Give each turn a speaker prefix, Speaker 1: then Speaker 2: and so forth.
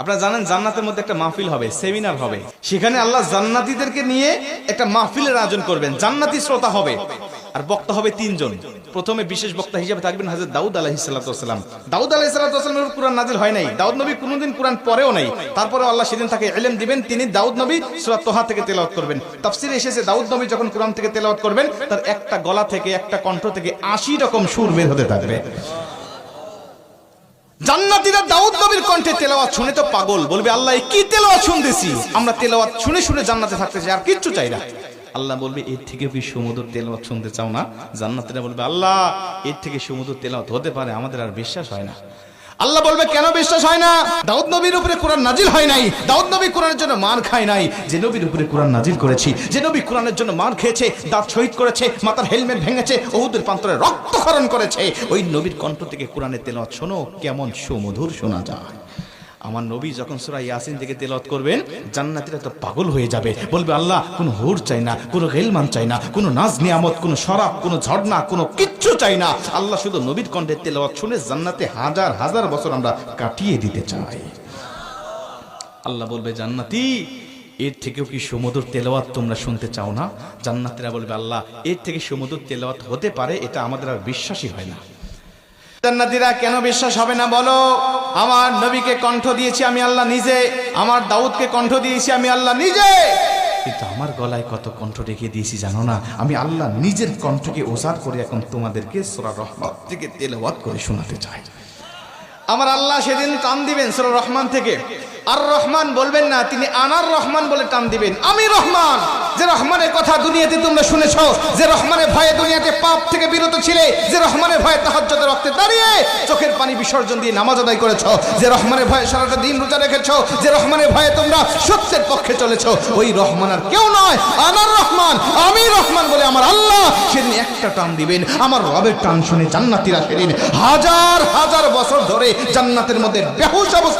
Speaker 1: আপনারা জানেন জান্নাতের মধ্যে একটা মাহফিল হবে, সেমিনার হবে। সেখানে আল্লাহ জান্নাতীদেরকে নিয়ে একটা মাহফিলের আয়োজন করবেন। জান্নাতি শ্রোতা হবে আর বক্তা হবে 3 জন। প্রথমে বিশেষ বক্তা হিসেবে থাকবেন হযরত দাউদ আলাইহিস সালাম। দাউদ আলাইহিস সালামের কুরআন নাজিল হয় নাই, দাউদ নবী কোনোদিন কুরআন পড়েও নাই। তারপরে আল্লাহ সেদিন তাকে ইলম দিবেন, তিনি দাউদ নবী সূরা তোহা থেকে তেলাওয়াত করবেন। তাফসীরে এসেছে দাউদ নবী যখন কুরআন থেকে তেলাওয়াত করবেন তার একটা গলা থেকে, একটা কণ্ঠ থেকে 80 রকম সুর বের হতে থাকবে। জান্নাতীরা দাউদ নবীর কণ্ঠে তেলাওয়াত শুনে তো পাগল, বলবে আল্লাহ কি তেলাওয়াত শুনতেছি, আমরা তেলাওয়াত শুনে শুনে জান্নাতে থাকতে চাই, আর কিচ্ছু চাই না। আল্লাহ বলবে এর থেকে কি সুমধুর তেলাওয়াত শুনতে চাও না? জান্নাতীরা বলবে আল্লাহ এর থেকে সুমধুর তেলাওয়াত হতে পারে, আমাদের আর বিশ্বাস হয় না। আল্লাহ বলবে কেন বিশ্বাস হয় না? দাউদ নবীর উপরে কোরআন নাজিল হয় নাই, দাউদ নবী কোরআনের জন্য মার খায় নাই। যে নবীর উপরে কোরআন নাজিল করেছি, যে নবী কোরআনের জন্য মার খেয়েছে, দাঁত শহীদ করেছে, মাথার হেলমেট ভেঙেছে, উহুদের প্রান্তরে রক্তক্ষরণ করেছে, ওই নবীর কণ্ঠ থেকে কোরআনের তেলাওয়াত শোনো কেমন সুমধুর শোনা যায়। আমার নবী যখন সূরা ইয়াসিন থেকে তেলাওয়াত করবেন জান্নাতীরা তো পাগল হয়ে যাবে, বলবে আল্লাহ কোনো হুর চাই না, কোনো গেলমান চাই না, কোনো নাজ নিয়ামত, কোনো শরাব, কোনো ঝর্ণা, কোনো কিচ্ছু চাই না। আল্লাহ শুধু নবীর কণ্ঠে তেলাওয়াত শুনে জান্নাতে হাজার হাজার বছর আমরা কাটিয়ে দিতে চাই। আল্লাহ বলবে জান্নাতি এর থেকেও কি সুমধুর তেলাওয়াত তোমরা শুনতে চাও না? জান্নাতীরা বলবে আল্লাহ এর থেকে সুমধুর তেলাওয়াত হতে পারে, এটা আমাদের আর বিশ্বাসই হয় না। জান্নাতীরা কেন বিশ্বাস হবে না বলো? আমার নবীকে কণ্ঠ দিয়েছি আমি আল্লাহ নিজে, আমার দাউদকে কণ্ঠ দিয়েছি আমি আল্লাহ নিজে, কিন্তু আমার গলায় কত কণ্ঠ রেখে দিয়েছি জানো না? আমি আল্লাহ নিজের কণ্ঠকে ওসার করে এখন তোমাদেরকে সূরা রহমান থেকে তেলাওয়াত করে শোনাতে চাই। আমার আল্লাহ সেদিন টান দিবেন সূরা রহমান থেকে, আর রহমান বলবেন না, তিনি আনার রহমান বলে টান দিবেন। আমি রহমান, যে রহমানের কথা দুনিয়াতে তোমরা শুনেছো, যে রহমানের ভয়ে দুনিয়াতে পাপ থেকে বিরত ছিলে, যে রহমানের ভয়ে তাহাজ্জুদের ওয়াক্তে দাঁড়িয়ে চোখের পানি বিসর্জন দিয়ে নামাজ আদায় করেছো, যে রহমানের ভয়ে সারাটা দিন রোজা রেখেছো, যে রহমানের ভয়ে তোমরা সত্যের পক্ষে চলেছো, ওই রহমান আর কেউ নয়, আনার রহমান, আমি রহমান বলে আমার আল্লাহ সেদিন একটা টান দিবেন। আমার রবের টান শুনে জান্নাতীরা সেদিন হাজার হাজার বছর ধরে জান্নাতের মধ্যে বেহুশ অবস্থায়